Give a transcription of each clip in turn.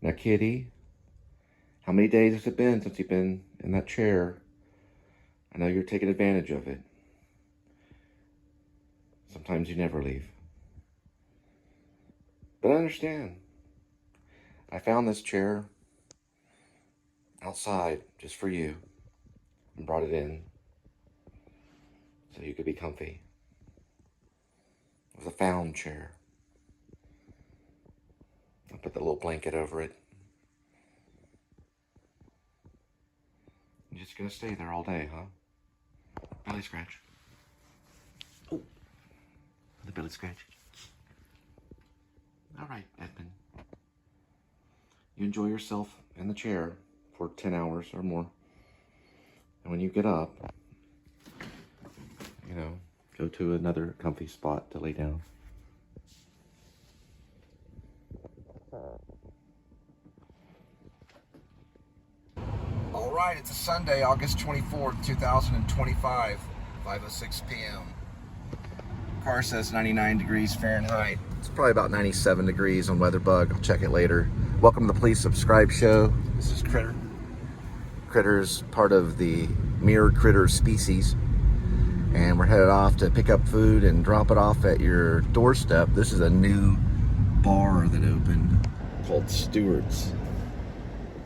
Now, kitty, how many days has it been since you've been in that chair? I know you're taking advantage of it. Sometimes you never leave. But I understand. I found this chair outside just for you and brought it in so you could be comfy. It was a found chair. I put the little blanket over it. You're just gonna stay there all day, huh? Belly scratch. Oh, the belly scratch. All right, Edmund. You enjoy yourself in the chair for 10 hours or more. And when you get up, you know, go to another comfy spot to lay down. All right, it's a Sunday, August 24th, 2025, 5:06 p.m. Car says 99 degrees Fahrenheit. It's probably about 97 degrees on WeatherBug. I'll check it later. Welcome to the Please Subscribe show. This is Critter. Critter's part of the mirrored critter species. And we're headed off to pick up food and drop it off at your doorstep. This is a new bar that opened called Stewart's.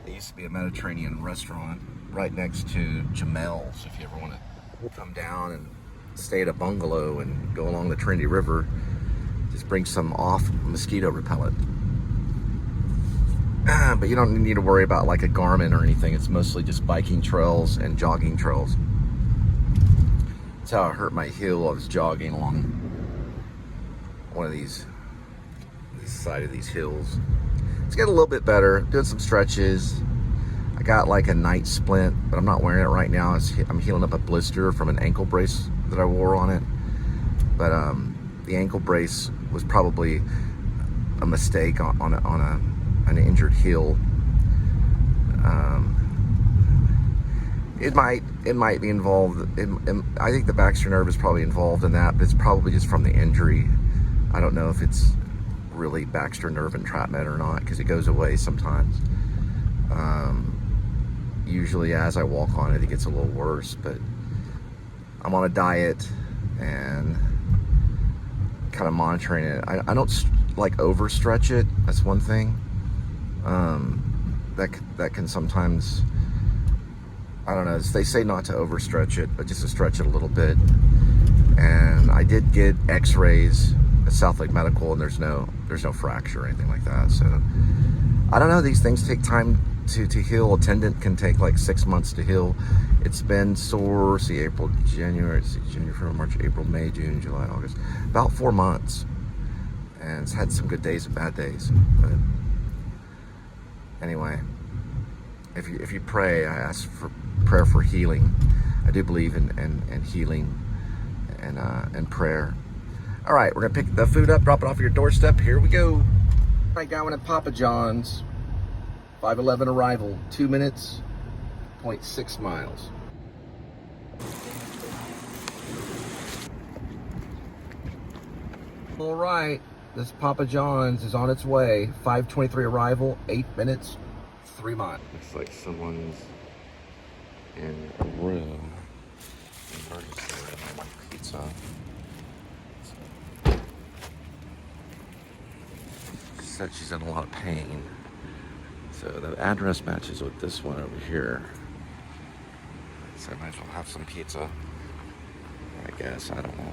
It used to be a Mediterranean restaurant right next to Jamel's. If you ever want to come down and stay at a bungalow and go along the Trinity River, just bring some off mosquito repellent. But you don't need to worry about like a Garmin or anything. It's mostly just biking trails and jogging trails. That's how I hurt my heel. I was jogging along one of this side of these hills. It's getting a little bit better. Doing some stretches. I got like a night splint, but I'm not wearing it right now. I'm healing up a blister from an ankle brace that I wore on it. But the ankle brace was probably a mistake on an injured heel. It might be involved. I think the Baxter nerve is probably involved in that, but it's probably just from the injury. I don't know if it's really Baxter nerve entrapment or not, because it goes away sometimes. Usually as I walk on it, it gets a little worse, but I'm on a diet and kind of monitoring it. I don't like overstretch it. That's one thing. That can sometimes, I don't know, they say not to overstretch it, but just to stretch it a little bit. And I did get x-rays at South Lake Medical, and there's no fracture or anything like that. So I don't know, these things take time to heal. A tendon can take like 6 months to heal. It's been sore, January, February, March, April, May, June, July, August, about 4 months. And it's had some good days and bad days. But anyway, if you pray, I ask for prayer for healing. I do believe in healing and prayer. All right, we're gonna pick the food up, drop it off at your doorstep. Here we go. All right, going at Papa John's. 5:11 arrival, 2 minutes, 0.6 miles. All right, this Papa John's is on its way. 5:23 arrival, 8 minutes, 3 miles. Looks like someone's in a room. Emergency room. Pizza. She said she's in a lot of pain. So the address matches with this one over here. So I might as well have some pizza. I guess, I don't know.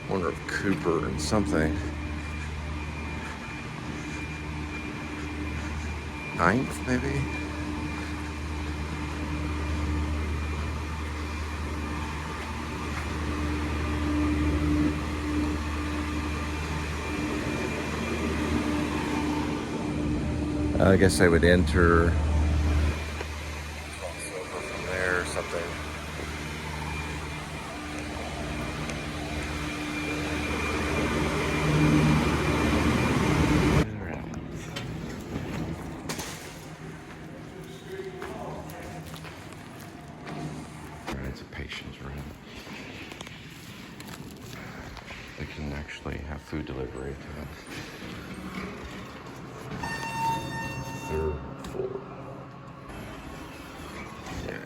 Corner of Cooper and something. 9th, maybe? I guess I would enter crossover from there or something. It's a patient's room. They can actually have food delivery to us. 3rd floor. Yeah.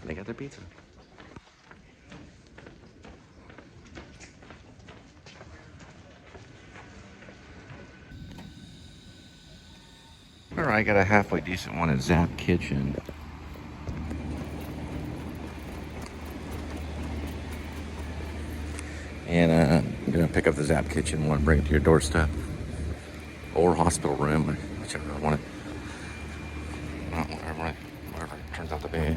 They got their pizza. All right, got a halfway decent one at Zap Kitchen. And I'm gonna pick up the Zap Kitchen one, bring it to your doorstep. Or hospital room, whichever I want it. Whatever it turns out to be.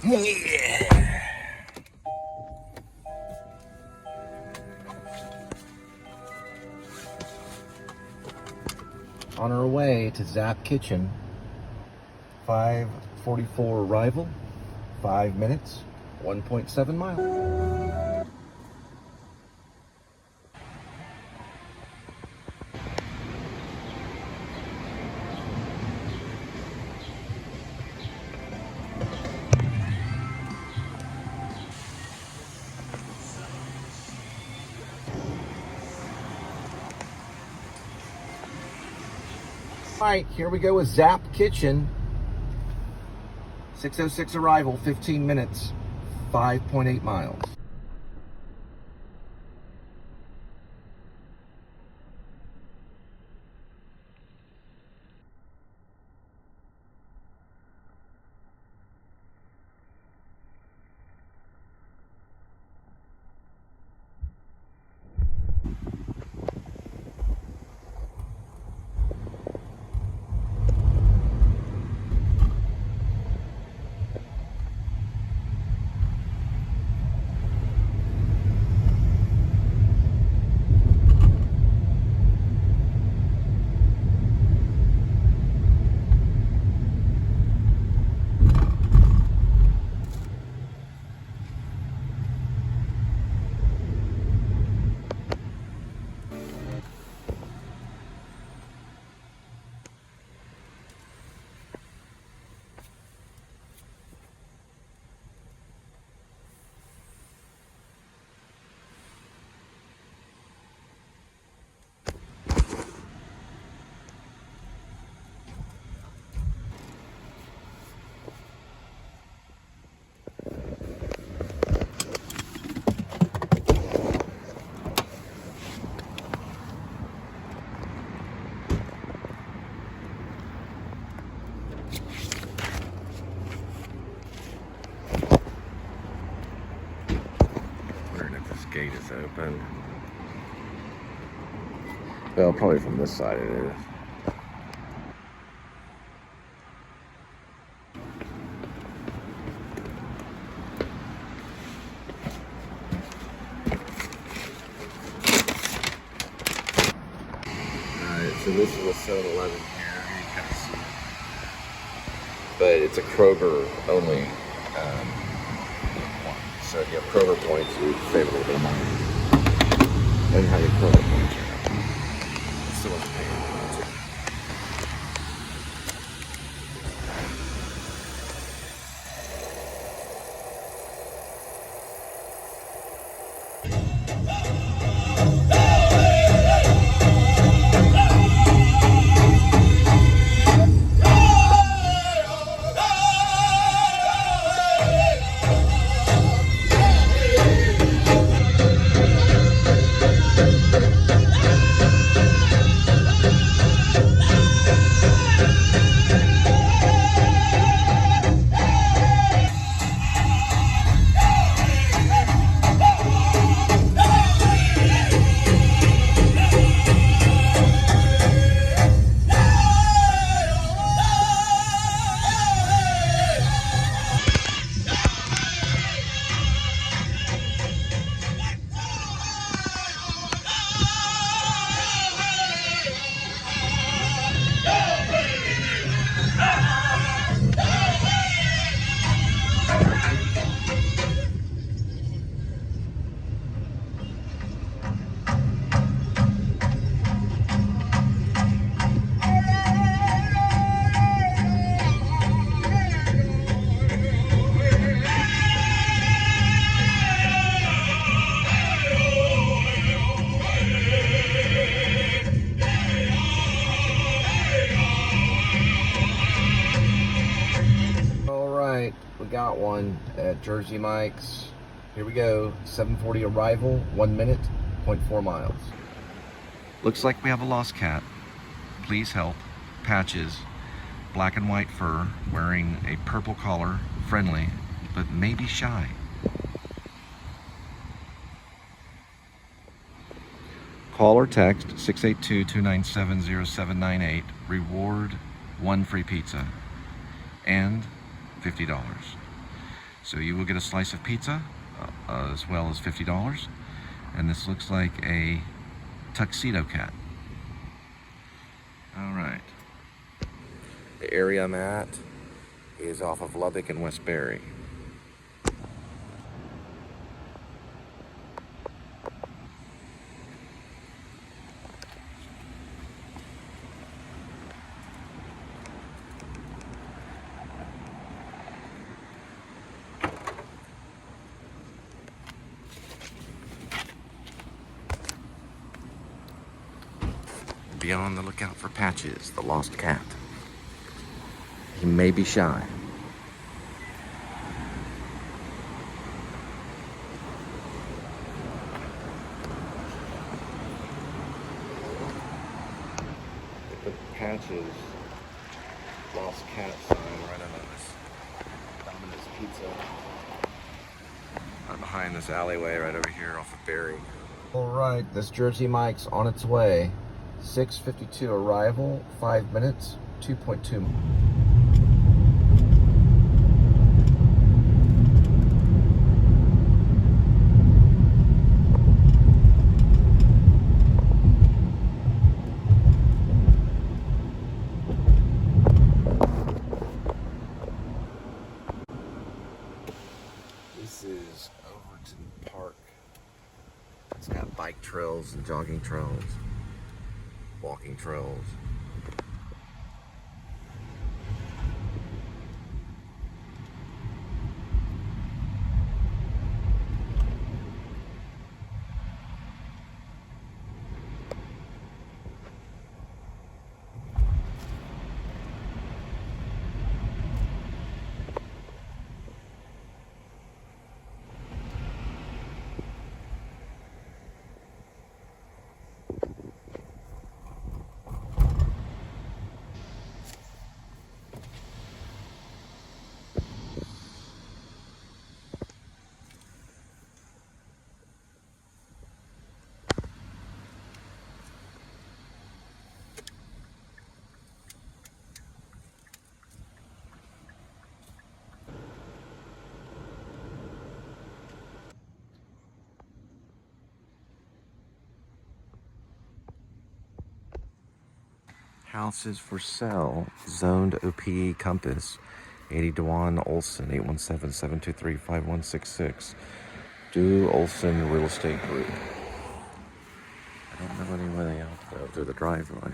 Yeah. On our way to Zap Kitchen. 5:44 arrival. 5 minutes. 1.7 miles. All right, here we go with Zap Kitchen. 6:06 arrival, 15 minutes, 5.8 miles. Gate is open. Well, probably from this side it is. Alright, so this is a 7-Eleven here. You can kind of see but it's a Kroger only one. So if you have Kroger points, you save a little bit of money. And how your Kroger points are. Still wasn't paying. We got one at Jersey Mike's. Here we go. 7:40 arrival, 1 minute, 0.4 miles. Looks like we have a lost cat. Please help. Patches. Black and white fur, wearing a purple collar, friendly, but maybe shy. Call or text 682-297-0798. Reward 1 free pizza and $50. So you will get a slice of pizza as well as $50. And this looks like a tuxedo cat. All right. The area I'm at is off of Lubbock and Westbury. Be on the lookout for Patches, the lost cat. He may be shy. They put Patches, lost cat sign right on this Domino's Pizza. Right behind this alleyway right over here off of Berry. All right, this Jersey Mike's on its way. 6:52 arrival, 5 minutes, 2.2. This is Overton Park. It's got bike trails and jogging trails. Walking trails. Houses for sale, zoned OPE compass. 80 Dewan Olson, 817-723-5166. Do Olson Real Estate Group. I don't know anybody else though through the driveway.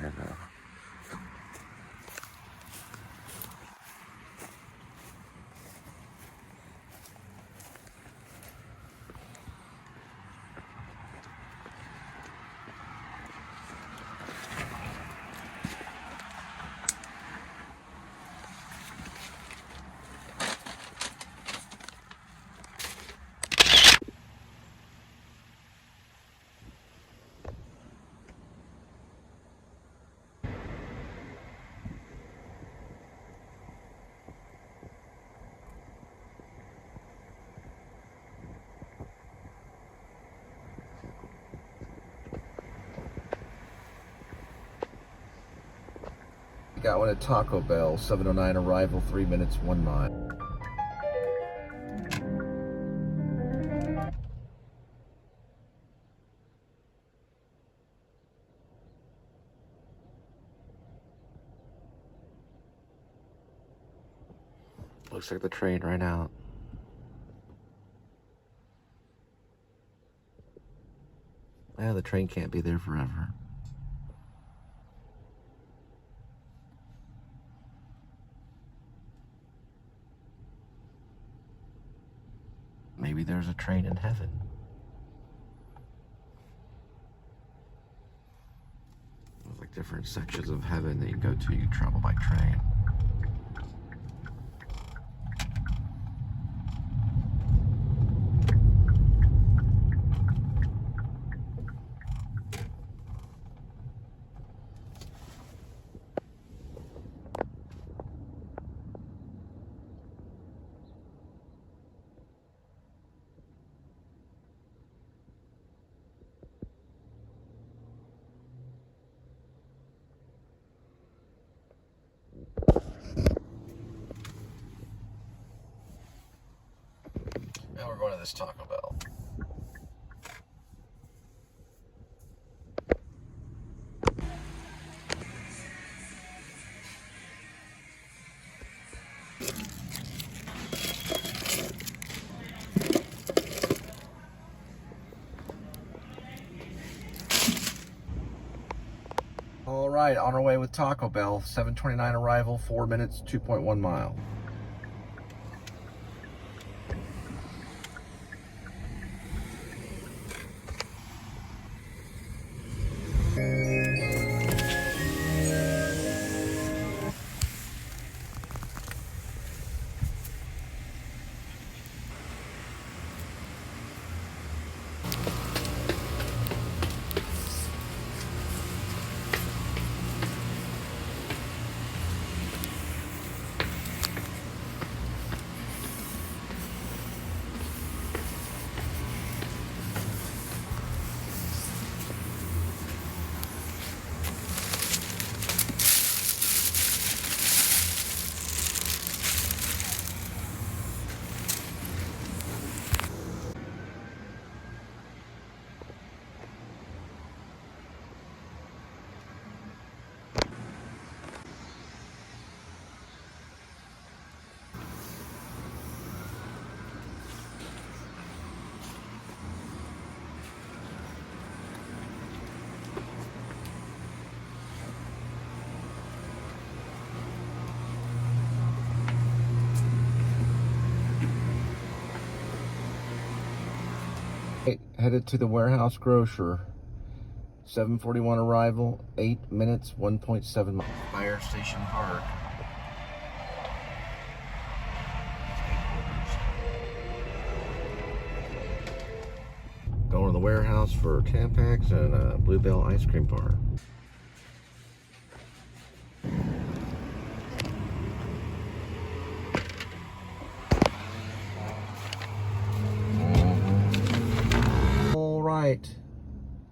Got one at Taco Bell, 7:09 arrival, 3 minutes, 1 mile. Looks like the train right out. Yeah, the train can't be there forever. Maybe there's a train in heaven. There's like different sections of heaven that you go to. You can travel by train. Now we're going to this Taco Bell. All right, on our way with Taco Bell, 7:29 arrival, 4 minutes, 2.1 mile. Headed to the warehouse grocer. 7:41 arrival, 8 minutes, 1.7 miles. Fire Station Park. Going to the warehouse for Tampax and a Bluebell ice cream bar.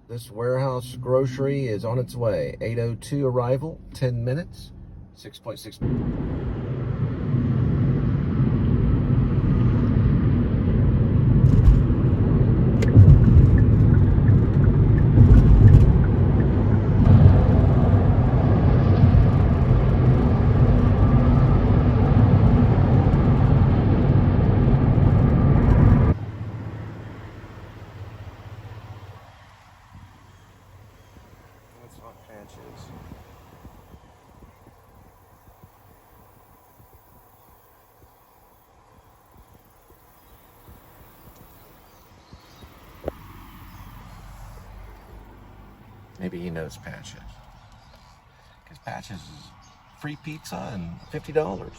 This warehouse grocery is on its way. 8:02 arrival, 10 minutes, 6.6. Maybe he knows Patches. Because Patches is free pizza and $50.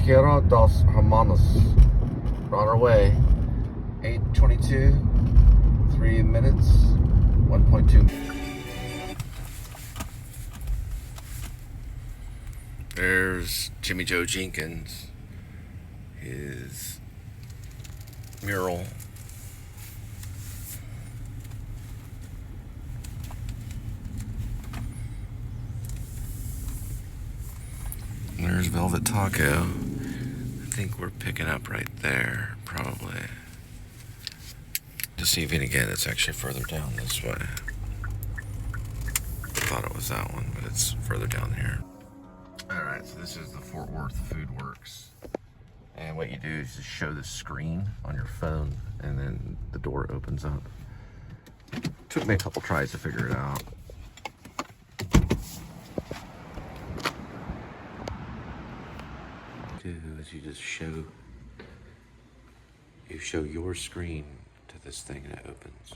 Tierra dos Hermanos. We're on our way. 8:22, 3 minutes, 1.2. There's Jimmy Joe Jenkins, his mural. There's Velvet Taco. I think we're picking up right there, probably. Deceiving again, it's actually further down this way. I thought it was that one, but it's further down here. Alright, so this is the Fort Worth Food Works. And what you do is just show the screen on your phone, and then the door opens up. Took me a couple tries to figure it out. Is you just show your screen to this thing and it opens.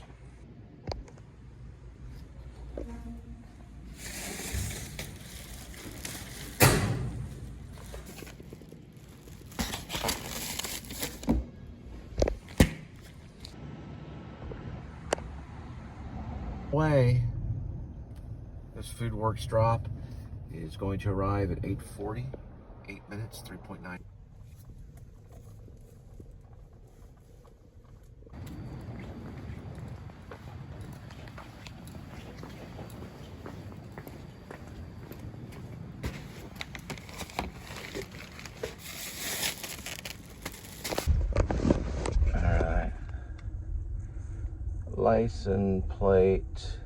This Food Works drop is going to arrive at 8:40, 8 minutes, 3.9. License plate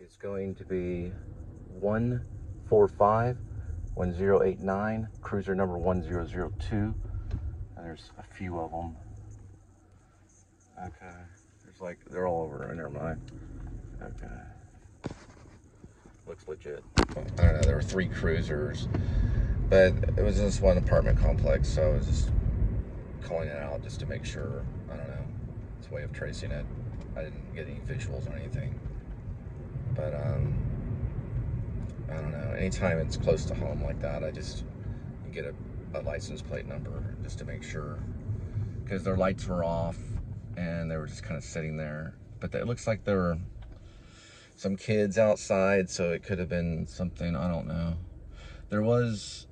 is going to be 1451089, cruiser number 1002, and there's a few of them. Okay, there's like, they're all over, never mind. Okay, looks legit. I don't know, there were 3 cruisers, but it was in this one apartment complex, so I was just calling it out just to make sure. I don't know, it's a way of tracing it. I didn't get any visuals or anything, but I don't know, anytime it's close to home like that, I just get a license plate number just to make sure, because their lights were off and they were just kind of sitting there, but it looks like there were some kids outside, so it could have been something, I don't know. There was,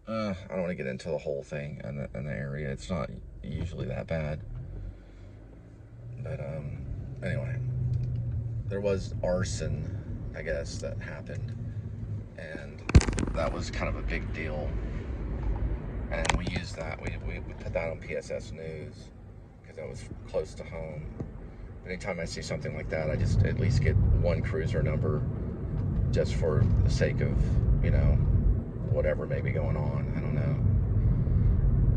I don't want to get into the whole thing in the area. It's not usually that bad. But anyway, there was arson, I guess, that happened. And that was kind of a big deal. And we used that, we put that on p.s.s. News, because that was close to home. Anytime I see something like that, I just at least get one cruiser number just for the sake of, you know, whatever may be going on. I don't know.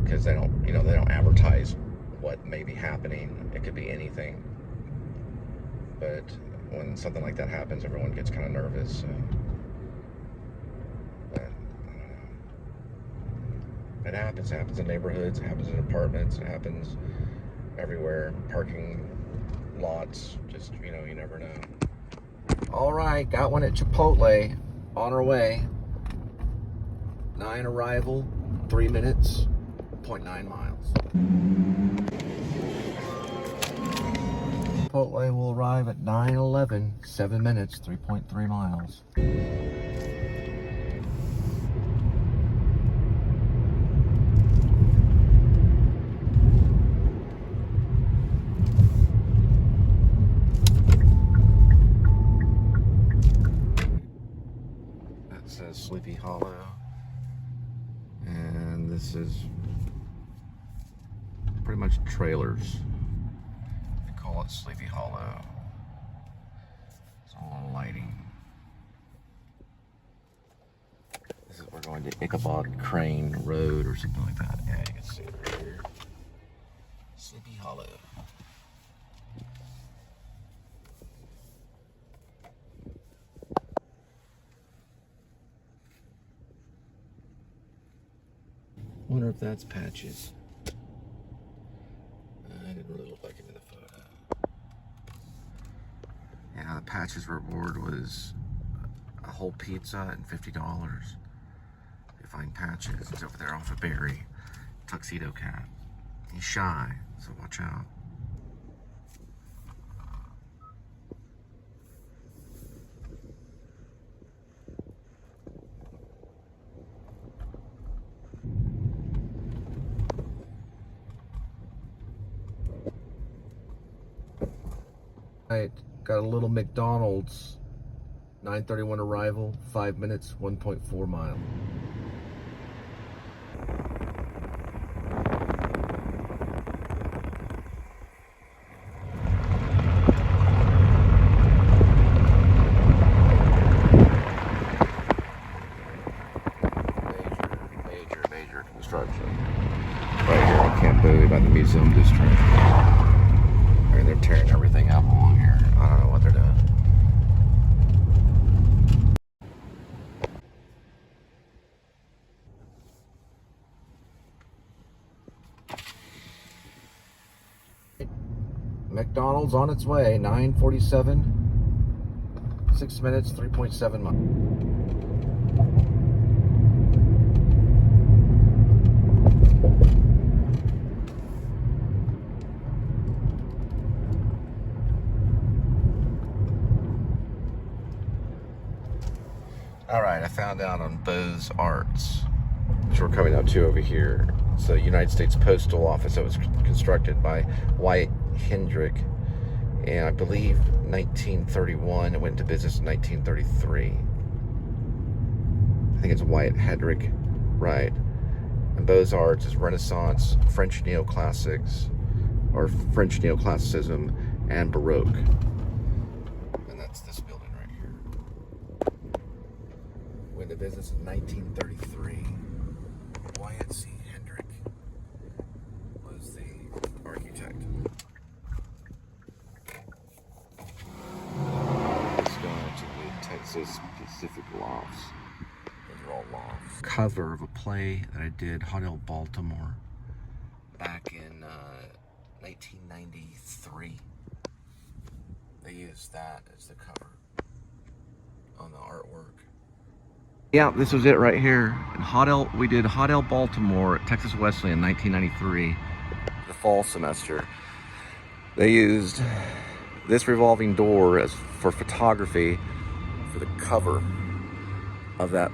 Because they don't, you know, they don't advertise what may be happening. It could be anything. But when something like that happens, everyone gets kind of nervous. So. But, I don't know. It happens in neighborhoods, it happens in apartments, it happens everywhere. Parking lots, just, you know, you never know. All right, got one at Chipotle, on our way. 9 arrival, 3 minutes, 0.9 miles. Chipotle will arrive at 9:11, 7 minutes, 3.3 miles. Says Sleepy Hollow, and this is pretty much trailers. They call it Sleepy Hollow. It's all lighting. This is, we're going to Ichabod Crane Road or something like that. Yeah, you can see it right here. Sleepy Hollow. Wonder if that's Patches. I didn't really look like him in the photo. Yeah, the Patches reward was a whole pizza and $50. You find Patches. He's over there off of Berry. Tuxedo cat. He's shy, so watch out. Right, got a little McDonald's, 9:31 arrival, 5 minutes, 1.4 mile. Major construction. Right here on Camp Bowie by the Museum District. They're tearing everything up along here. I don't know what they're doing. McDonald's on its way, 9:47, 6 minutes, 3.7 miles. All right, I found out on Bose Arts, which we're coming up to over here. It's the United States Postal Office that was constructed by Wyatt Hendrick, and I believe 1931. It went into business in 1933. I think it's Wyatt Hendrick, right? And Bose Arts is Renaissance, French neoclassics, or French neoclassicism, and Baroque. And that's this building right here. Went into business in 1933. Wyatt C. Hendrick was the architect. Let's go to the Texas Pacific Lofts. Those are all lofts. Cover of a play that I did, Hotel Baltimore, back in 1993. They used that as the cover on the artwork. Yeah, this was it right here. We did Hotel Baltimore at Texas Wesley in 1993, the fall semester. They used this revolving door as for photography for the cover of that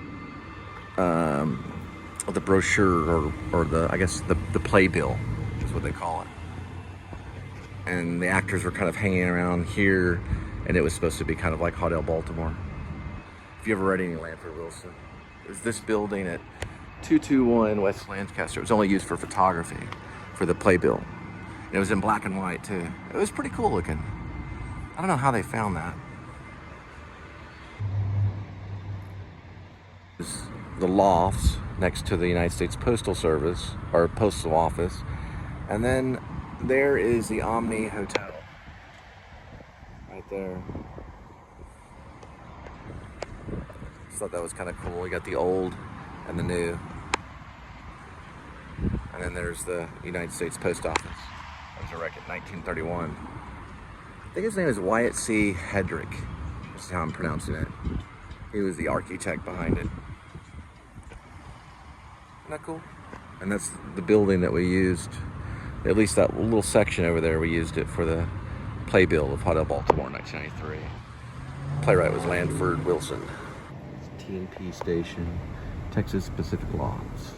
of the brochure or the, I guess the playbill is what they call it. And the actors were kind of hanging around here, and it was supposed to be kind of like Hotel Baltimore. If you ever read any Lanford Wilson, there's this building at 221 West Lancaster. It was only used for photography for the playbill. And it was in black and white too. It was pretty cool looking. I don't know how they found that. The Lofts next to the United States Postal Service or Postal Office, and then there is the Omni Hotel right there. Just thought that was kind of cool. You got the old and the new, and then there's the United States Post Office. That was erected in 1931. I think his name is Wyatt C. Hedrick. That's how I'm pronouncing it. He was the architect behind it. Isn't that cool? And that's the building that we used, at least that little section over there, we used it for the playbill of Hotel Baltimore in 1993. Playwright was Lanford Wilson. T&P station, Texas Pacific Lofts.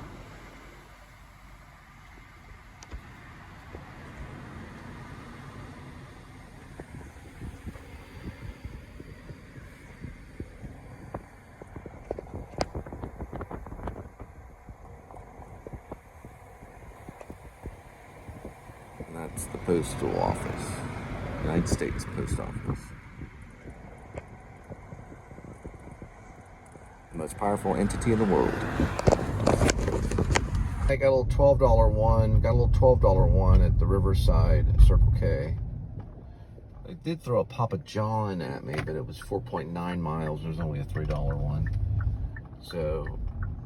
That's the Postal Office, United States Post Office. The most powerful entity in the world. I got a little $12 one, at the Riverside Circle K. They did throw a Papa John at me, but it was 4.9 miles. There's only a $3 one. So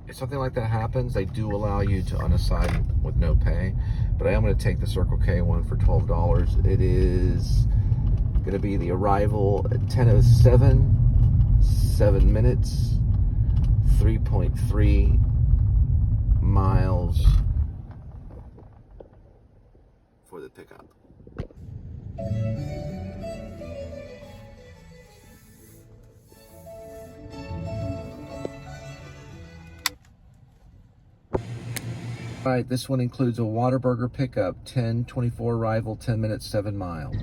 if something like that happens, they do allow you to unassign with no pay. But I am going to take the Circle K one for $12. It is going to be the arrival at 10:07, 7 minutes, 3.3 miles for the pickup. All right, this one includes a Whataburger pickup, 10:24 arrival, 10 minutes, 7 miles.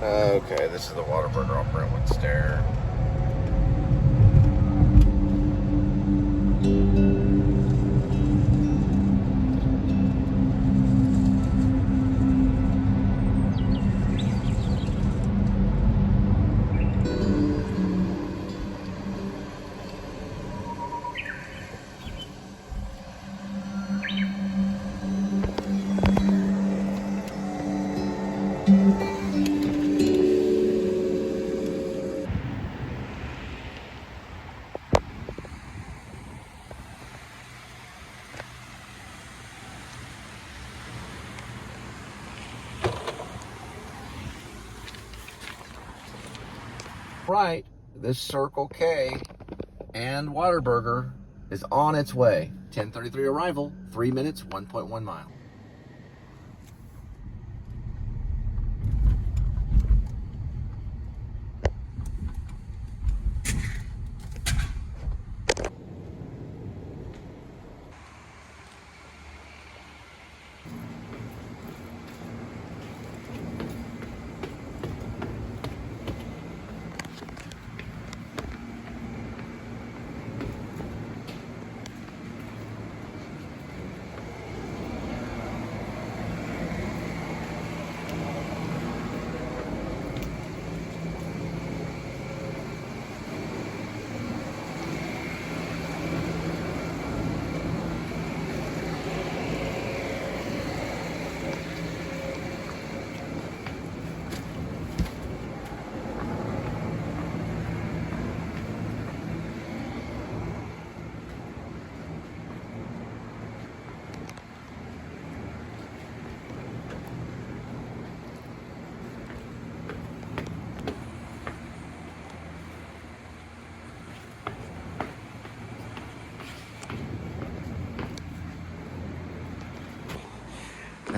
Okay, this is the Whataburger on Brentwood Stair. Right, this Circle K and Whataburger is on its way. 10:33 arrival, 3 minutes, 1.1 mile.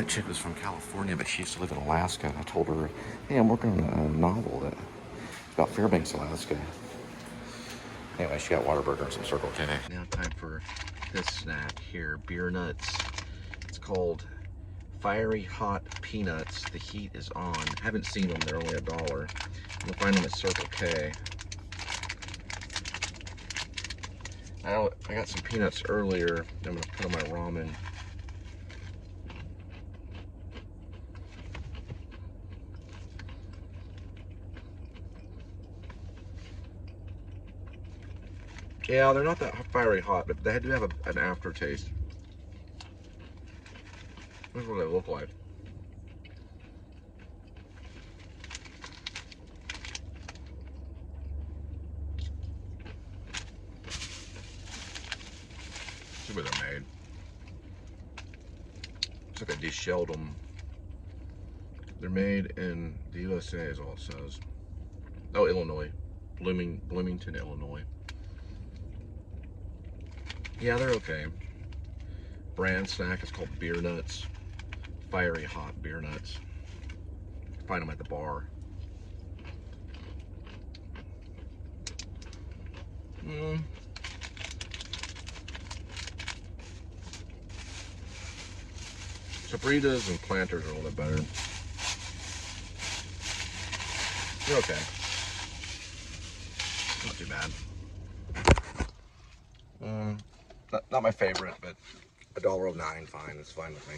that chick was from California, but she used to live in Alaska. I told her, hey, I'm working on a novel that's about Fairbanks, Alaska. Anyway, she got Whataburger and some Circle K. Now time for this snack here, beer nuts. It's called Fiery Hot Peanuts. The heat is on. Haven't seen them, they're only $1. You'll find them at Circle K. I got some peanuts earlier. I'm gonna put on my ramen. Yeah, they're not that fiery hot, but they do have an aftertaste. This is what they look like. See where they're made. Looks like I deshelled them. They're made in the USA, is all it says. Oh, Illinois. Bloomington, Illinois. Yeah, they're okay. Brand snack is called Beer Nuts. Fiery Hot Beer Nuts. Find them at the bar. Sabritas and Planters are a little bit better. They're okay. Not too bad. Not my favorite, but $1.09, fine. It's fine with me.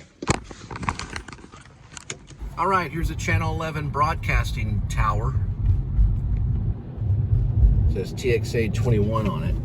All right, here's a Channel 11 broadcasting tower. It says TXA 21 on it.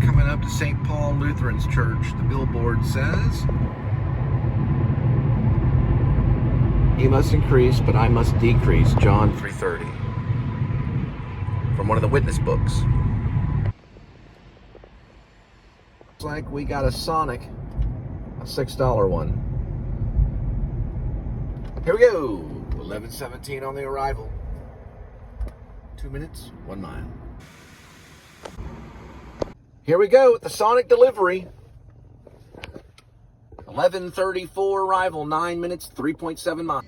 Coming up to St. Paul Lutheran's Church, the billboard says, "He must increase, but I must decrease." John 3:30. From one of the witness books. Looks like we got a Sonic, a $6 one. Here we go. 11:17 on the arrival. 2 minutes, 1 mile. Here we go with the Sonic delivery. 11:34 arrival, 9 minutes, 3.7 miles.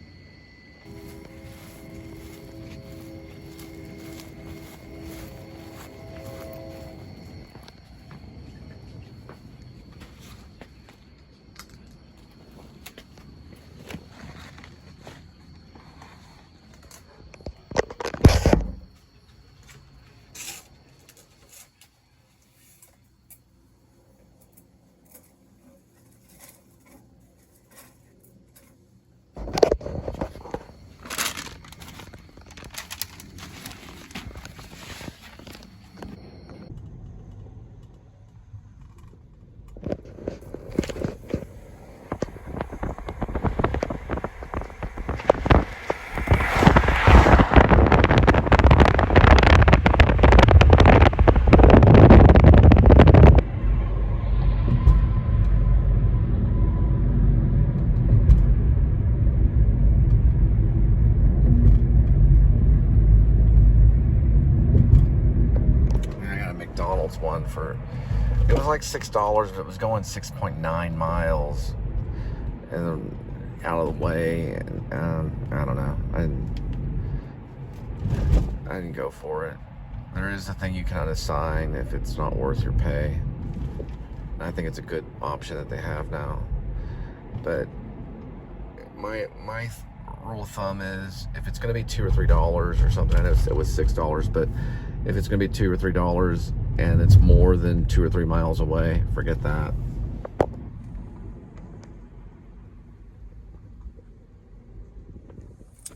One for, it was like $6, but it was going 6.9 miles and out of the way. And I don't know. I didn't go for it. There is a thing you can unassign if it's not worth your pay. I think it's a good option that they have now. But my rule of thumb is if it's going to be $2 or $3 or something. I know it was $6, but if it's going to be $2 or $3 and it's more than 2 or 3 miles away, forget that.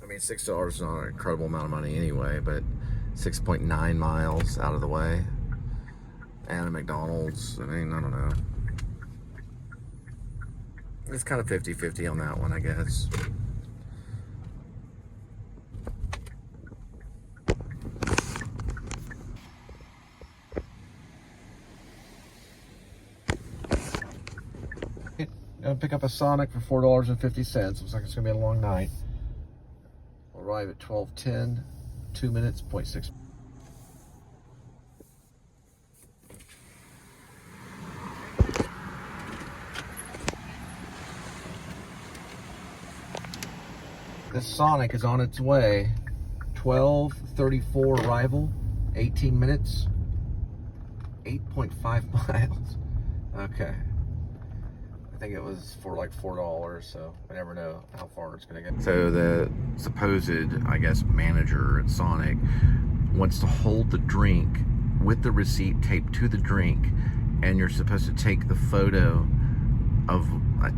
I mean, $6 is not an incredible amount of money anyway, but 6.9 miles out of the way, and a McDonald's. I mean, I don't know. It's kind of 50-50 on that one, I guess. Gonna pick up a Sonic for $4.50. Looks like it's gonna be a long night. We'll arrive at 12:10, 2 minutes, 0.6. This Sonic is on its way. 12:34 arrival, 18 minutes, 8.5 miles. Okay. I think it was for like $4, so I never know how far it's gonna get. So the supposed, I guess, manager at Sonic wants to hold the drink with the receipt taped to the drink, and you're supposed to take the photo of,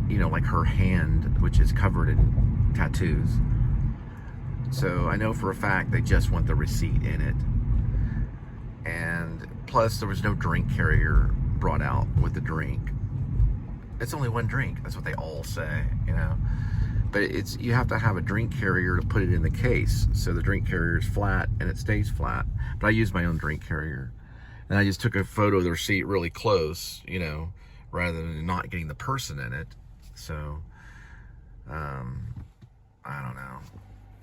you know, like her hand, which is covered in tattoos. So I know for a fact they just want the receipt in it. And plus there was no drink carrier brought out with the drink. It's only one drink. That's what they all say, you know. But it's, you have to have a drink carrier to put it in the case. So the drink carrier is flat and it stays flat. But I use my own drink carrier. And I just took a photo of the receipt really close, you know, rather than not getting the person in it. So, I don't know.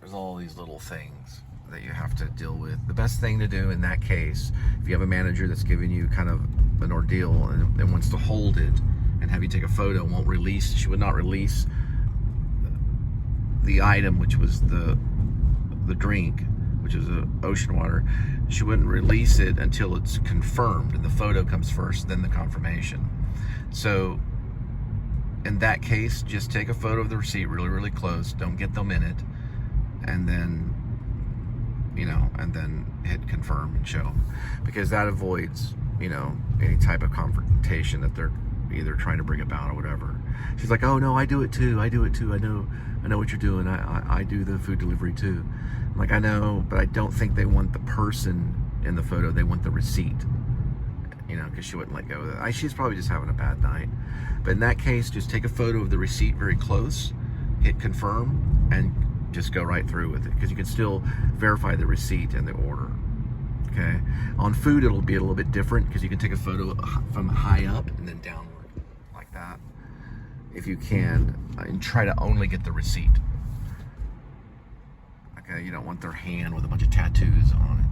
There's all these little things that you have to deal with. The best thing to do in that case, if you have a manager that's giving you kind of an ordeal and wants to hold it, and have you take a photo, won't release, she would not release the item, which was the drink, which is ocean water. She wouldn't release it until it's confirmed, and the photo comes first, then the confirmation. So in that case, just take a photo of the receipt really, really close, don't get them in it, and then, you know, and then hit confirm and show them, because that avoids, you know, any type of confrontation that they're either trying to bring about or whatever. She's like, oh no, I do it too, I know what you're doing, I do the food delivery too. I'm like, I know, but I don't think they want the person in the photo, they want the receipt, you know, because she wouldn't let go of that. She's probably just having a bad night. But in that case, just take a photo of the receipt very close, hit confirm, and just go right through with it, because you can still verify the receipt and the order. Okay, on food it'll be a little bit different, because you can take a photo from high up and then downward like that, if you can, and try to only get the receipt. Okay, you don't want their hand with a bunch of tattoos on it.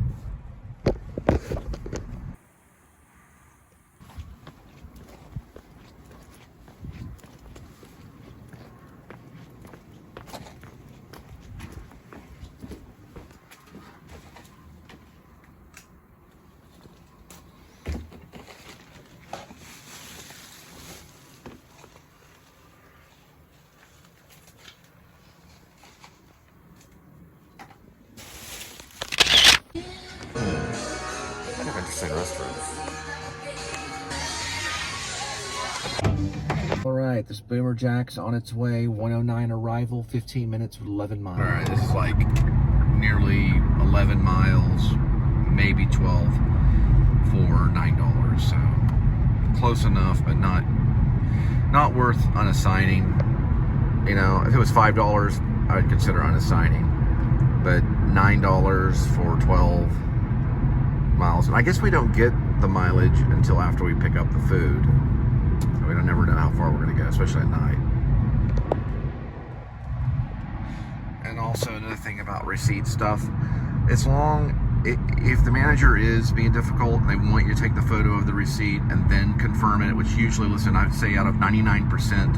Interesting restaurant. All right, this Boomer Jack's on its way. 1:09 arrival, 15 minutes with 11 miles. All right, this is like nearly 11 miles, maybe 12 for $9. So close enough, but not worth unassigning. You know, if it was $5, I would consider unassigning. But $9 for 12 miles. And I guess we don't get the mileage until after we pick up the food. So we don't never know how far we're going to go, especially at night. And also another thing about receipt stuff, if the manager is being difficult and they want you to take the photo of the receipt and then confirm it, which usually, listen, I'd say out of 99%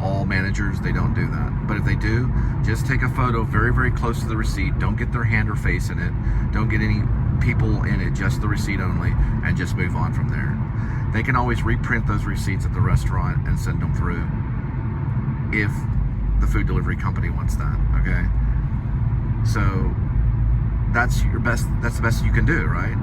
All managers, they don't do that. But if they do, just take a photo very, very close to the receipt. Don't get their hand or face in it. Don't get any people in it, just the receipt only, and just move on from there. They can always reprint those receipts at the restaurant and send them through if the food delivery company wants that, okay? So that's the best you can do, right?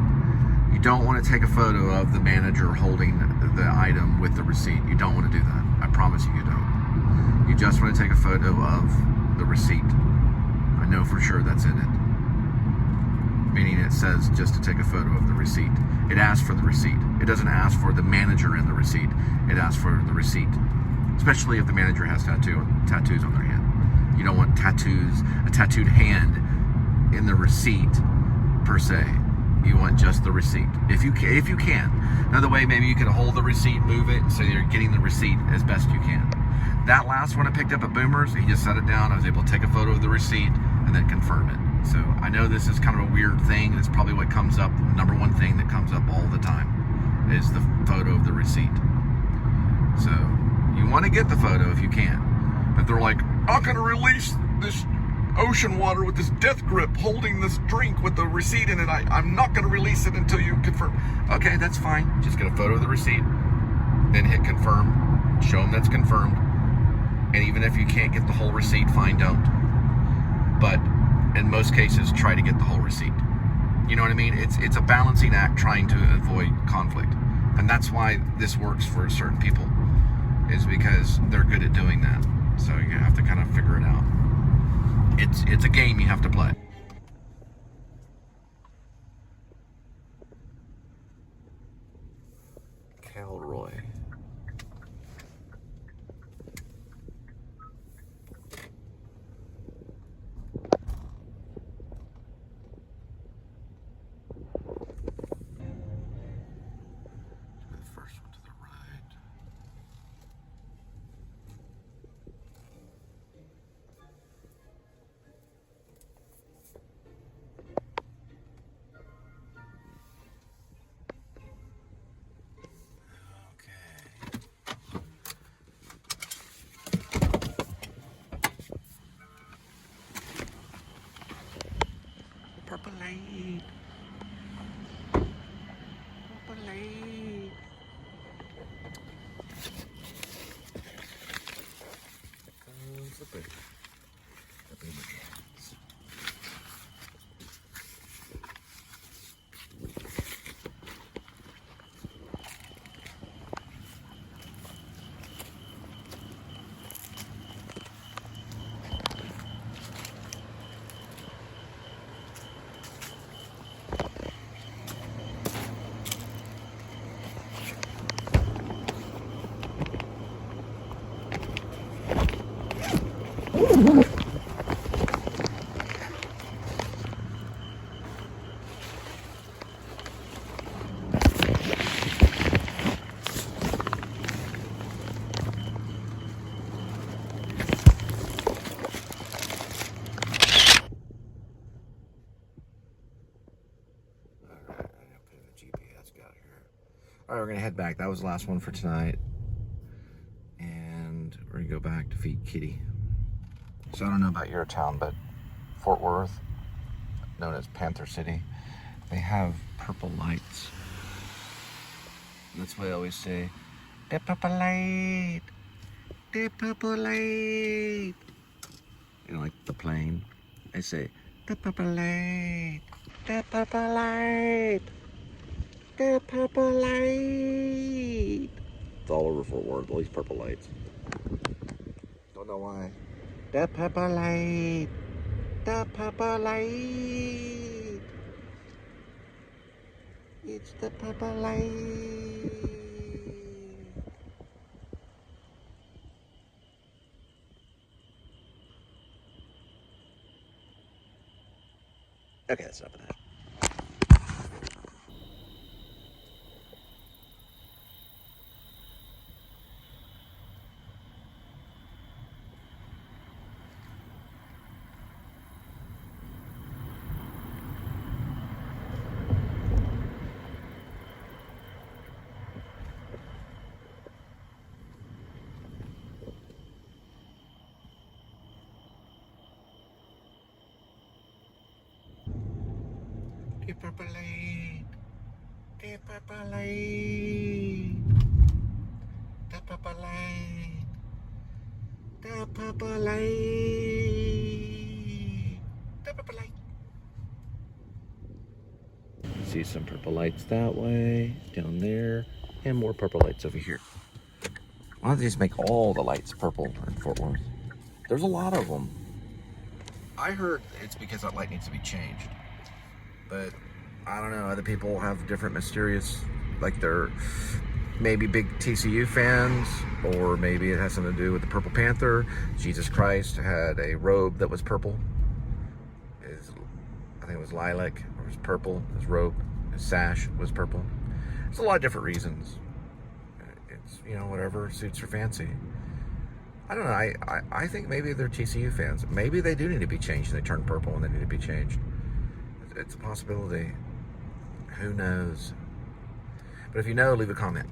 You don't want to take a photo of the manager holding the item with the receipt. You don't want to do that. I promise you don't. You just want to take a photo of the receipt. I know for sure that's in it. Meaning it says just to take a photo of the receipt. It asks for the receipt. It doesn't ask for the manager in the receipt. It asks for the receipt. Especially if the manager has tattoos on their hand. You don't want a tattooed hand in the receipt per se. You want just the receipt, if you can. Another way, maybe you can hold the receipt, move it, so you're getting the receipt as best you can. That last one I picked up at Boomer's, he just set it down. I was able to take a photo of the receipt and then confirm it. So I know this is kind of a weird thing. It's probably what comes up, the number one thing that comes up all the time is the photo of the receipt. So you want to get the photo if you can. But they're like, I'm going to release this ocean water with this death grip holding this drink with the receipt in it. I'm not going to release it until you confirm. Okay, that's fine. Just get a photo of the receipt, then hit confirm, show them that's confirmed. And even if you can't get the whole receipt, fine, don't. But in most cases, try to get the whole receipt. You know what I mean? It's a balancing act trying to avoid conflict. And that's why this works for certain people, is because they're good at doing that. So you have to kind of figure it out. It's a game you have to play. Calroy. The first one to the right. Purple light. Purple light. Goes the baby. The baby dance. All right, we're gonna head back. That was the last one for tonight. And we're gonna go back to feed Kitty. So I don't know about your town, but Fort Worth, known as Panther City, they have purple lights. And that's why I always say, the purple light, the purple light. You know, like the plane. I say, the purple light, the purple light. The purple light. It's all over Fort Worth, all these purple lights. Don't know why. The purple light. The purple light. It's the purple light. Okay, that's enough of that. The purple light. The purple light. The purple light. The purple light. The purple light. See some purple lights that way, down there, and more purple lights over here. Why don't they just make all the lights purple in Fort Worth? There's a lot of them. I heard it's because that light needs to be changed. But I don't know, other people have different mysterious, like they're maybe big TCU fans, or maybe it has something to do with the Purple Panther. Jesus Christ had a robe that was purple. I think it was lilac, or it was purple. His robe, his sash was purple. There's a lot of different reasons. It's, you know, whatever suits your fancy. I don't know, I think maybe they're TCU fans. Maybe they do need to be changed and they turn purple and they need to be changed. It's a possibility. Who knows? But if you know, leave a comment.